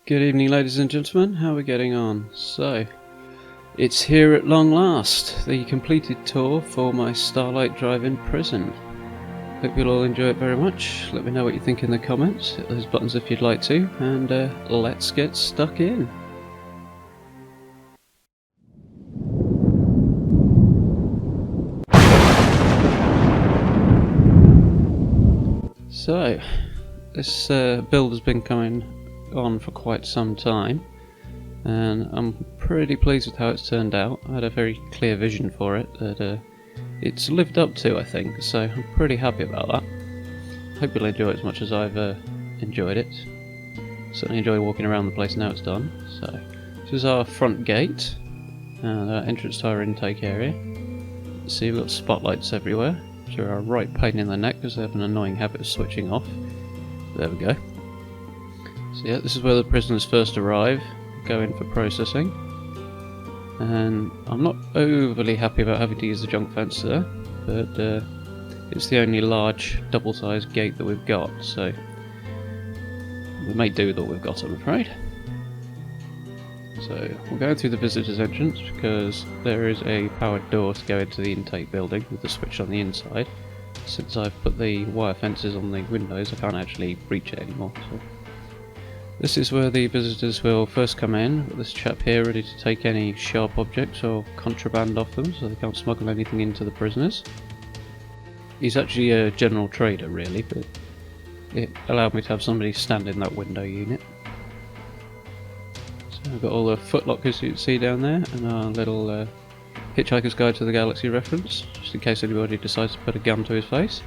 Good evening, ladies and gentlemen. How are we getting on? So, it's here at long last, the completed tour for my Starlight Drive In prison. Hope you'll all enjoy it very much. Let me know what you think in the comments. Hit those buttons if you'd like to, and let's get stuck in. So, this build has been coming on for quite some time, and I'm pretty pleased with how it's turned out. I had a very clear vision for it that it's lived up to, I think, so I'm pretty happy about that. Hope you'll enjoy it as much as I've enjoyed it. Certainly enjoy walking around the place now it's done. So, this is our front gate, and our entrance to our intake area. See, we've got spotlights everywhere, which are a right pain in the neck because they have an annoying habit of switching off. There we go. So yeah, this is where the prisoners first arrive, go in for processing. And I'm not overly happy about having to use the junk fence there, but it's the only large double-sized gate that we've got, so we may do with what we've got, I'm afraid. So we're going through the visitors entrance because there is a powered door to go into the intake building with the switch on the inside. Since I've put the wire fences on the windows, I can't actually reach it anymore. So. This is where the visitors will first come in, with this chap here ready to take any sharp objects or contraband off them, so they can't smuggle anything into the prisoners. He's actually a general trader really, but it allowed me to have somebody stand in that window unit. So I've got all the footlockers you can see down there, and our little Hitchhiker's Guide to the Galaxy reference, just in case anybody decides to put a gun to his face.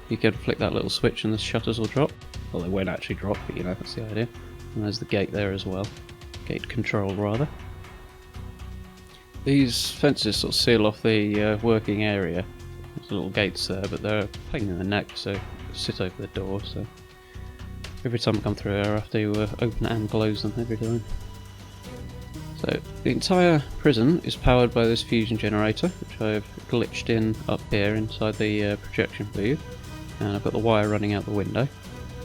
You can flick that little switch and the shutters will drop. Well, they won't actually drop, but you know, that's the idea. And there's the gate there as well. Gate control, rather. These fences sort of seal off the working area. There's little gates there, but they're a pain in the neck, so sit over the door. So every time I come through here, I have to open and close them every time. So the entire prison is powered by this fusion generator, which I've glitched in up here inside the projection booth, and I've got the wire running out the window.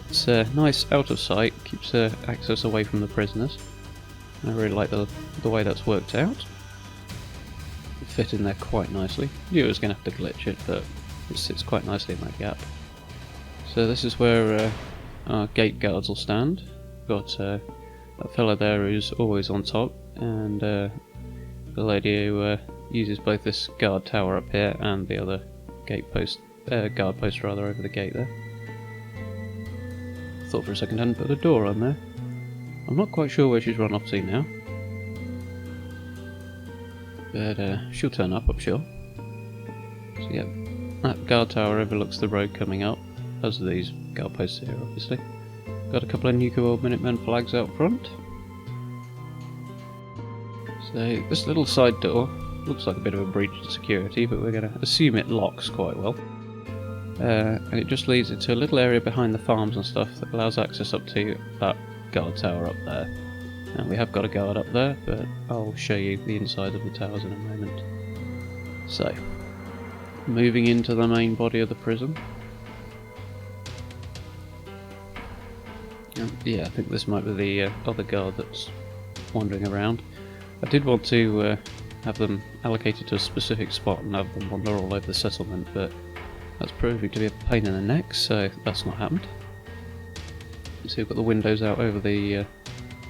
It's nice out of sight, keeps access away from the prisoners. I really like the way that's worked out. It fit in there quite nicely. You was going to have to glitch it, but it sits quite nicely in that gap. So this is where our gate guards will stand. We've got that fella there who's always on top, and the lady who uses both this guard tower up here and the other guard post rather over the gate there. Thought for a second I hadn't put a door on there. I'm not quite sure where she's run off to now, but she'll turn up, I'm sure. So yeah, that guard tower overlooks the road coming up, as do these guard posts here obviously. Got a couple of Nuclear World Minutemen flags out front. So this little side door looks like a bit of a breach in security, but we're going to assume it locks quite well. And it just leads into a little area behind the farms and stuff that allows access up to that guard tower up there. And we have got a guard up there, but I'll show you the inside of the towers in a moment. So, moving into the main body of the prison. Yeah, I think this might be the other guard that's wandering around. I did want to have them allocated to a specific spot and have them wander all over the settlement, but that's proving to be a pain in the neck, so that's not happened. You see we've got the windows out over the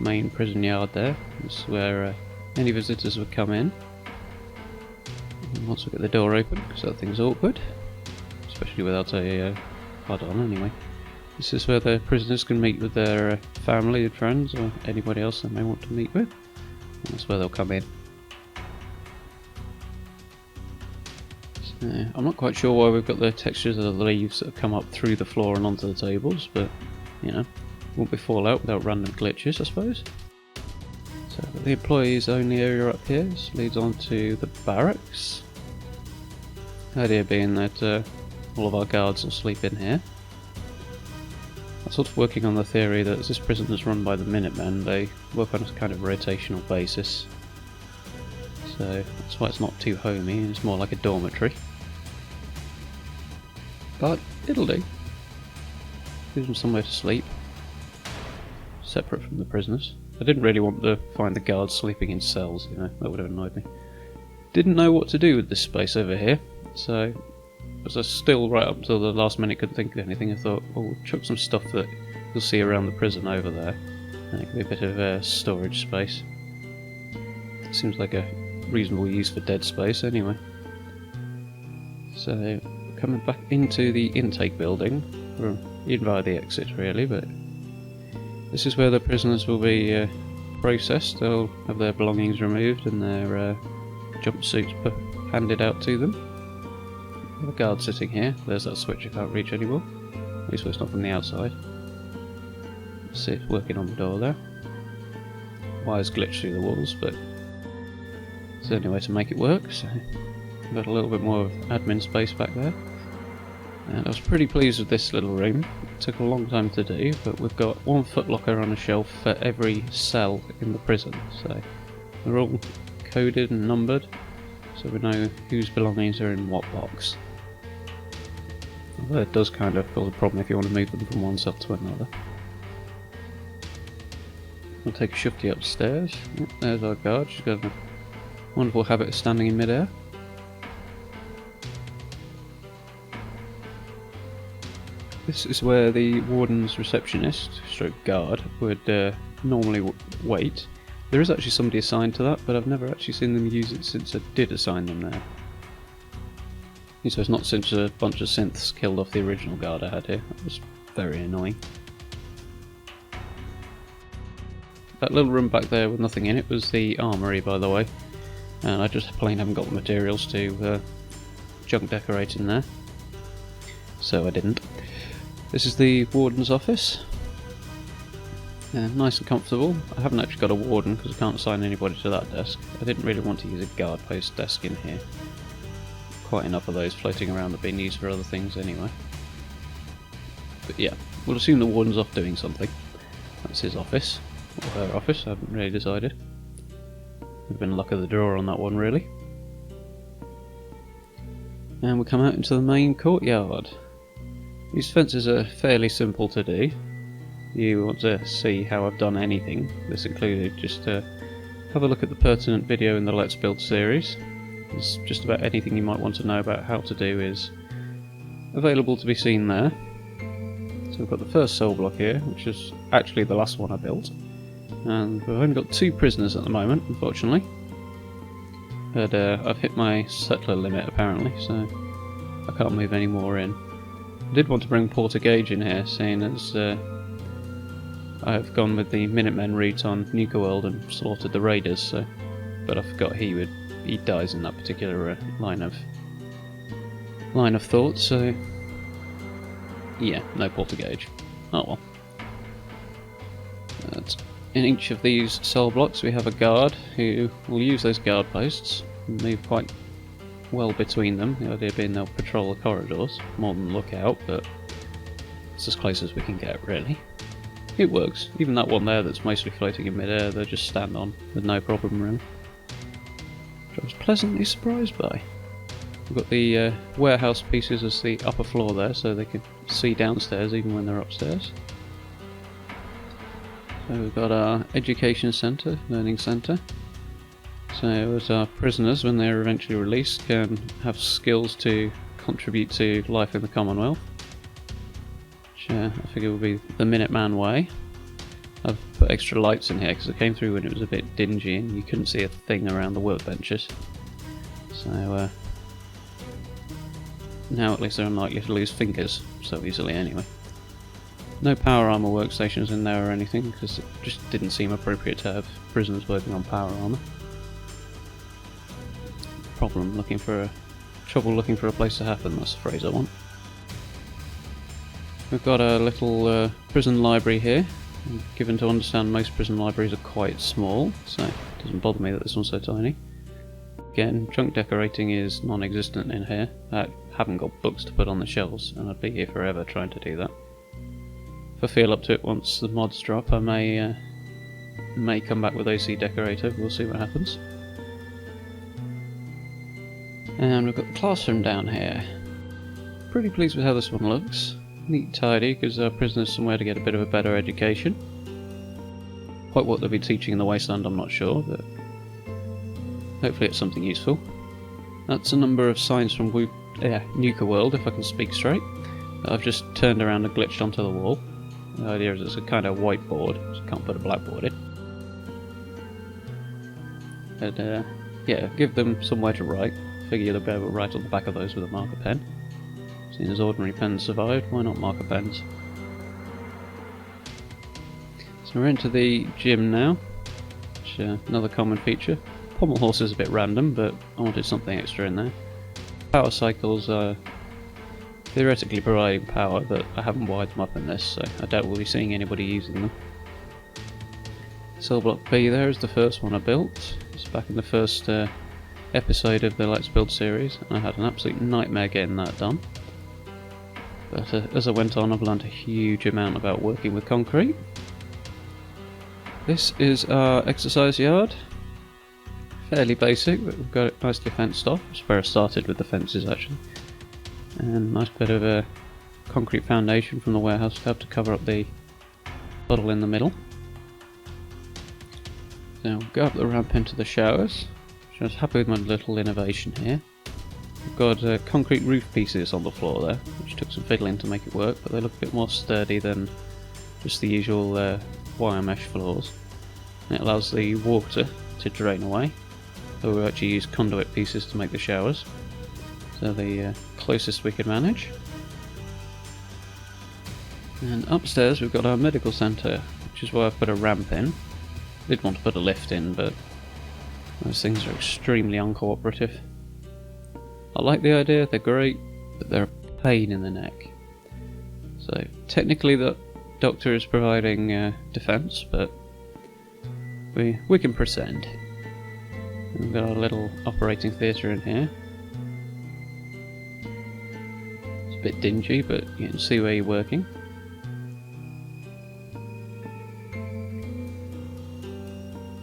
main prison yard there. This is where any visitors would come in. And once we get the door open, because that thing's awkward, especially without a HUD on anyway. This is where the prisoners can meet with their family and friends, or anybody else they may want to meet with. And that's where they'll come in. I'm not quite sure why we've got the textures of the leaves that have come up through the floor and onto the tables, but you know, won't be fallout without random glitches, I suppose. So the employees only area up here, this leads on to the barracks. The idea being that all of our guards will sleep in here. I'm sort of working on the theory that as this prison is run by the Minutemen, they work on a kind of rotational basis. So that's why it's not too homey, it's more like a dormitory. But it'll do. Gives them somewhere to sleep. separate from the prisoners. I didn't really want to find the guards sleeping in cells, you know, that would have annoyed me. Didn't know what to do with this space over here, so as I still right up until the last minute couldn't think of anything, I thought, well, we'll chuck some stuff that you'll see around the prison over there. And it could be a bit of storage space. Seems like a reasonable use for dead space anyway. So, coming back into the intake building, or in via the exit really, but this is where the prisoners will be processed. They'll have their belongings removed and their jumpsuits handed out to them. We have a guard sitting here. There's that switch I can't reach anymore. At least it's not from the outside. See it working on the door there. Wires glitch through the walls, but it's the only way to make it work, so we've got a little bit more of admin space back there. And I was pretty pleased with this little room. It took a long time to do, but we've got one footlocker on a shelf for every cell in the prison, so they're all coded and numbered, so we know whose belongings are in what box. Although it does kind of cause a problem if you want to move them from one cell to another. We'll take a shufty upstairs. Yep, there's our guard. She's got a wonderful habit of standing in midair. This is where the warden's receptionist, stroke guard, would normally wait. There is actually somebody assigned to that, but I've never actually seen them use it since I did assign them there. So it's not since a bunch of synths killed off the original guard I had here. That was very annoying. That little room back there with nothing in it was the armoury, by the way. And I just plain haven't got the materials to junk decorate in there. So I didn't. This is the warden's office. Nice and comfortable. I haven't actually got a warden because I can't assign anybody to that desk. I didn't really want to use a guard post desk in here. Quite enough of those floating around that have been used for other things anyway. But yeah, we'll assume the warden's off doing something. That's his office. Or her office, I haven't really decided. We've been luck of the draw on that one really. And we come out into the main courtyard. These fences are fairly simple to do. You want to see how I've done anything, this included, just have a look at the pertinent video in the Let's Build series. There's just about anything you might want to know about how to do is available to be seen there. So we've got the first cell block here, which is actually the last one I built. And we've only got 2 prisoners at the moment, unfortunately. But I've hit my settler limit apparently, so I can't move any more in. I did want to bring Porter Gage in here, seeing as I've gone with the Minutemen route on Nuka World and slaughtered the Raiders, so, but I forgot he dies in that particular line of thought, so yeah, no Porter Gage. Oh well. In each of these cell blocks we have a guard who will use those guard posts and move quite well between them, the idea being they'll patrol the corridors more than look out, but it's as close as we can get really. It works. Even that one there that's mostly floating in mid-air, they just stand on with no problem really. Which I was pleasantly surprised by. We've got the warehouse pieces as the upper floor there, so they can see downstairs even when they're upstairs. So we've got our education centre, learning centre. So as our prisoners, when they're eventually released, can have skills to contribute to life in the Commonwealth. Which I figure will be the Minuteman way. I've put extra lights in here because I came through when it was a bit dingy and you couldn't see a thing around the workbenches. So now at least they're unlikely to lose fingers so easily anyway. No power armor workstations in there or anything because it just didn't seem appropriate to have prisoners working on power armor. Trouble looking for a place to happen, that's the phrase I want. We've got a little prison library here. I'm given to understand most prison libraries are quite small, so it doesn't bother me that this one's so tiny. Again, junk decorating is non-existent in here. I haven't got books to put on the shelves, and I'd be here forever trying to do that. If I feel up to it once the mods drop, I may come back with OC Decorator, we'll see what happens. And we've got the classroom down here. Pretty pleased with how this one looks. Neat, tidy, gives our prisoners somewhere to get a bit of a better education. Quite what they'll be teaching in the Wasteland, I'm not sure, but hopefully it's something useful. That's a number of signs from Nuka World, if I can speak straight. I've just turned around and glitched onto the wall. The idea is it's a kind of whiteboard, so I can't put a blackboard in. And yeah, give them somewhere to write. Figure they'll be able to write on the back of those with a marker pen. Seeing as ordinary pens survived, why not marker pens? So we're into the gym now, which another common feature. Pommel horse is a bit random, but I wanted something extra in there. Power cycles are theoretically providing power, but I haven't wired them up in this, so I doubt we'll be seeing anybody using them. Cell block B there is the first one I built. It's back in the first episode of the Let's Build series, and I had an absolute nightmare getting that done. But as I went on, I've learned a huge amount about working with concrete. This is our exercise yard. Fairly basic, but we've got it nicely fenced off. That's where I started with the fences actually. And nice bit of a concrete foundation from the warehouse to have to cover up the puddle in the middle. So we'll go up the ramp into the showers. I was happy with my little innovation here. We've got concrete roof pieces on the floor there, which took some fiddling to make it work, but they look a bit more sturdy than just the usual wire mesh floors. And it allows the water to drain away. So we actually use conduit pieces to make the showers. So the closest we could manage. And upstairs we've got our medical centre, which is where I've put a ramp in. I did want to put a lift in, but those things are extremely uncooperative. I like the idea, they're great, but they're a pain in the neck. So technically the doctor is providing defence, but we can pretend. We've got our little operating theatre in here. It's a bit dingy, but you can see where you're working.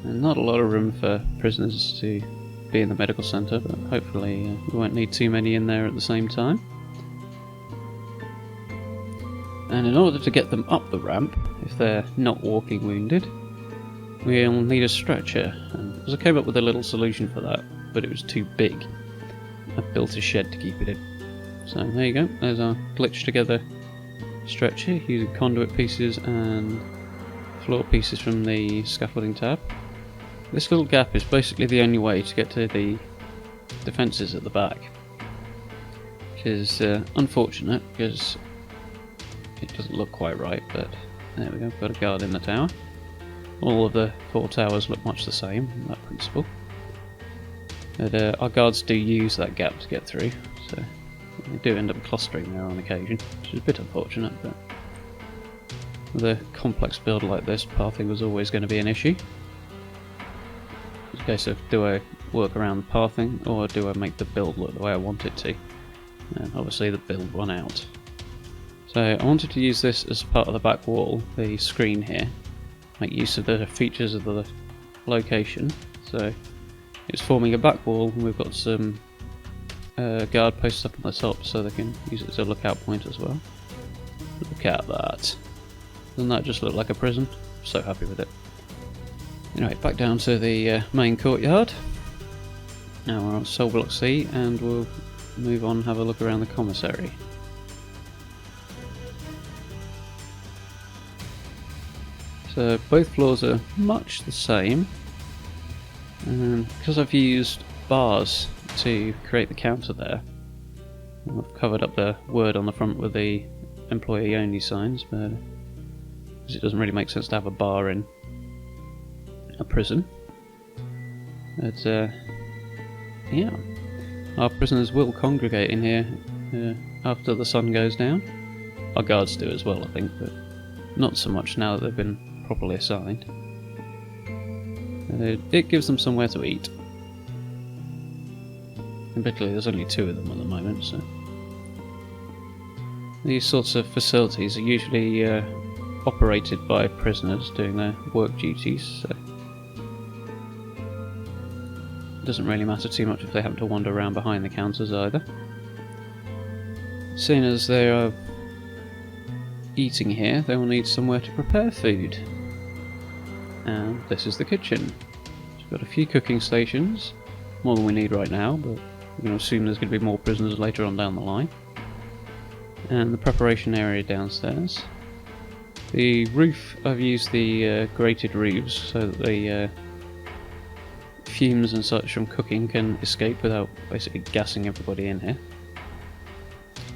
And not a lot of room for prisoners to be in the medical centre, but hopefully we won't need too many in there at the same time. And in order to get them up the ramp, if they're not walking wounded, we'll need a stretcher. And I came up with a little solution for that, but it was too big. I built a shed to keep it in. So there you go, there's our glitched together stretcher using conduit pieces and floor pieces from the scaffolding tab. This little gap is basically the only way to get to the defences at the back, which is unfortunate because it doesn't look quite right, but there we go, got a guard in the tower. All of the 4 towers look much the same in that principle. But our guards do use that gap to get through, so they do end up clustering there on occasion, which is a bit unfortunate, but with a complex build like this, pathing was always going to be an issue. It's a case of, do I work around the pathing, or do I make the build look the way I want it to? And obviously the build won out. So I wanted to use this as part of the back wall, the screen here, make use of the features of the location. So it's forming a back wall, and we've got some guard posts up on the top so they can use it as a lookout point as well. Look at that. Doesn't that just look like a prison? So happy with it. Anyway, back down to the main courtyard. Now we're on Cell Block C, and we'll move on and have a look around the commissary. So both floors are much the same, and because I've used bars to create the counter there, I've covered up the word on the front with the employee only signs, but because it doesn't really make sense to have a bar in a prison. But yeah, our prisoners will congregate in here after the sun goes down. Our guards do as well, I think, but not so much now that they've been properly assigned. It gives them somewhere to eat. And particularly there's only 2 of them at the moment, so these sorts of facilities are usually operated by prisoners doing their work duties, so it doesn't really matter too much if they happen to wander around behind the counters either. Seeing as they are eating here, they will need somewhere to prepare food. and this is the kitchen. We've got a few cooking stations, more than we need right now, but we're going to assume there's going to be more prisoners later on down the line. And the preparation area downstairs. The roof, I've used the grated roofs so that the fumes and such from cooking can escape without basically gassing everybody in here.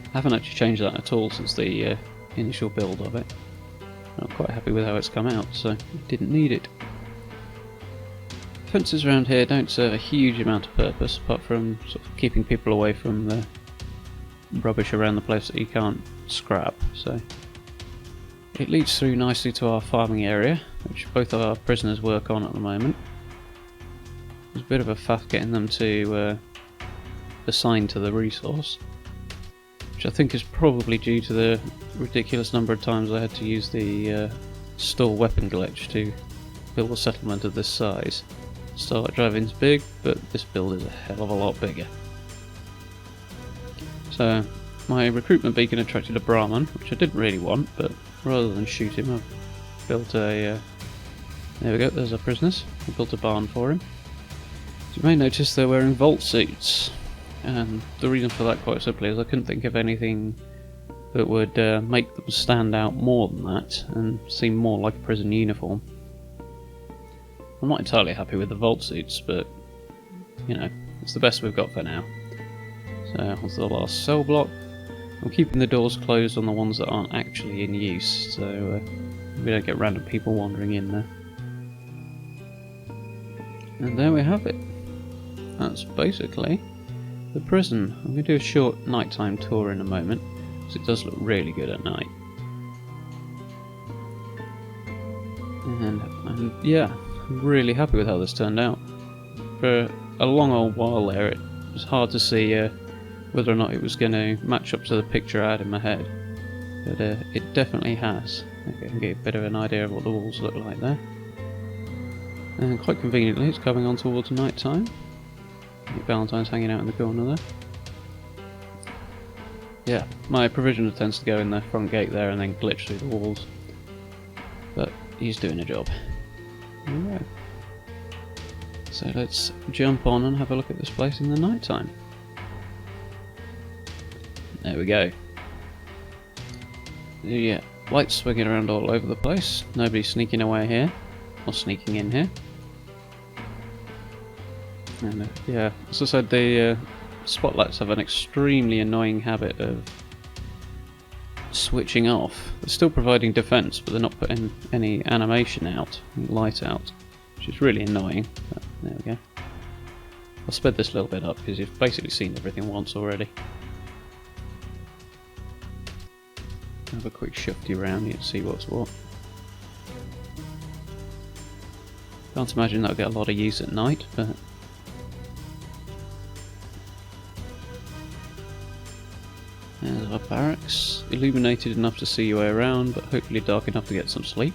I haven't actually changed that at all since the initial build of it. I'm quite happy with how it's come out, so I didn't need it. Fences around here don't serve a huge amount of purpose, apart from sort of keeping people away from the rubbish around the place that you can't scrap. So it leads through nicely to our farming area, which both of our prisoners work on at the moment. There's a bit of a faff getting them to assign to the resource, which I think is probably due to the ridiculous number of times I had to use the store weapon glitch to build a settlement of this size. Starlight Drive In's big, but this build is a hell of a lot bigger. So my recruitment beacon attracted a Brahmin, which I didn't really want, but rather than shoot him I've built a... there we go, there's our prisoners. I built a barn for him. So you may notice they're wearing vault suits, and the reason for that quite simply is I couldn't think of anything that would make them stand out more than that and seem more like a prison uniform. I'm not entirely happy with the vault suits, but you know, it's the best we've got for now. So onto the last cell block. I'm keeping the doors closed on the ones that aren't actually in use, so we don't get random people wandering in there. And there we have it. That's basically the prison. I'm going to do a short nighttime tour in a moment, because it does look really good at night. And yeah, I'm really happy with how this turned out. For a long old while there, it was hard to see whether or not it was going to match up to the picture I had in my head, but it definitely has. Okay, I can get a bit of an idea of what the walls look like there. And quite conveniently, it's coming on towards night time. Valentine's hanging out in the corner there. Yeah, my provisioner tends to go in the front gate there and then glitch through the walls, but he's doing a job. Alright. So let's jump on and have a look at this place in the night time. There we go. Yeah, lights swinging around all over the place. Nobody's sneaking away here, or sneaking in here. And yeah, as I said, the spotlights have an extremely annoying habit of switching off. They're still providing defense, but they're not putting any animation out, any light out, which is really annoying. But there we go. I'll sped this a little bit up because you've basically seen everything once already. Have a quick shifty around here to see what's what. Can't imagine that'll get a lot of use at night, but there's our barracks, illuminated enough to see your way around, but hopefully dark enough to get some sleep.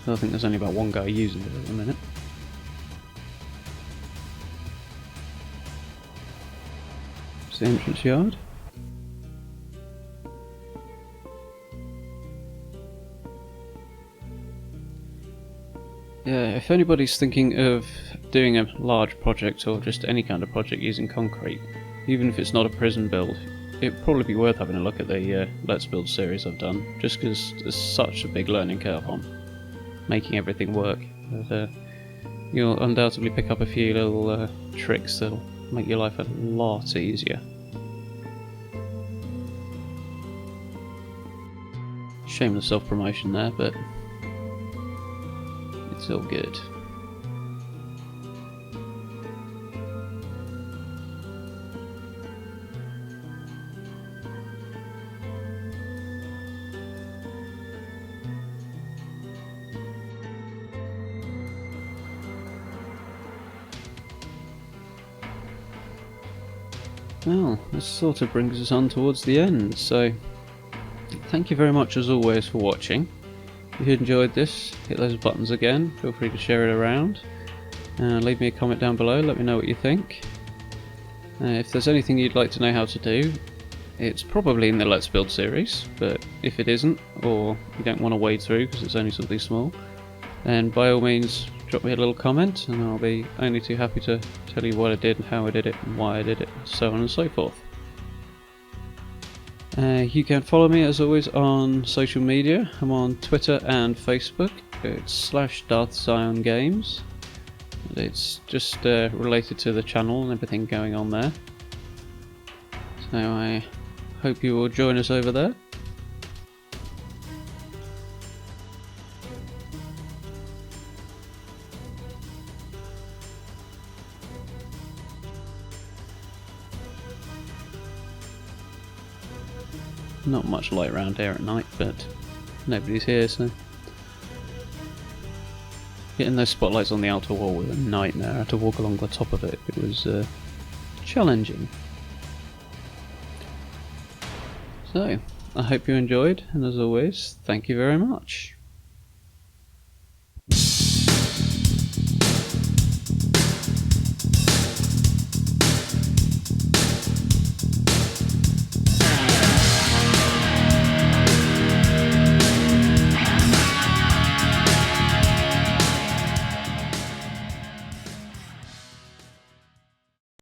I think there's only about one guy using it at the minute. It's the entrance yard. Yeah, if anybody's thinking of doing a large project or just any kind of project using concrete, even if it's not a prison build, it'd probably be worth having a look at the Let's Build series I've done, just because there's such a big learning curve on making everything work. But, you'll undoubtedly pick up a few little tricks that'll make your life a lot easier. Shameless self-promotion there, but it's all good. Well, this sort of brings us on towards the end, so thank you very much as always for watching. If you enjoyed this, hit those buttons again, feel free to share it around, leave me a comment down below, let me know what you think. If there's anything you'd like to know how to do, It's probably in the Let's Build series, but if it isn't, or you don't want to wade through because it's only something small, then by all means drop me a little comment and I'll be only too happy to tell you what I did and how I did it and why I did it, so on and so forth. You can follow me as always on social media. I'm on Twitter and Facebook. It's /Xion Games. It's just related to the channel and everything going on there. So I hope you will join us over there. Not much light around here at night, but nobody's here, so getting those spotlights on the outer wall was a nightmare. I had to walk along the top of it. It was challenging. So, I hope you enjoyed, and as always, thank you very much.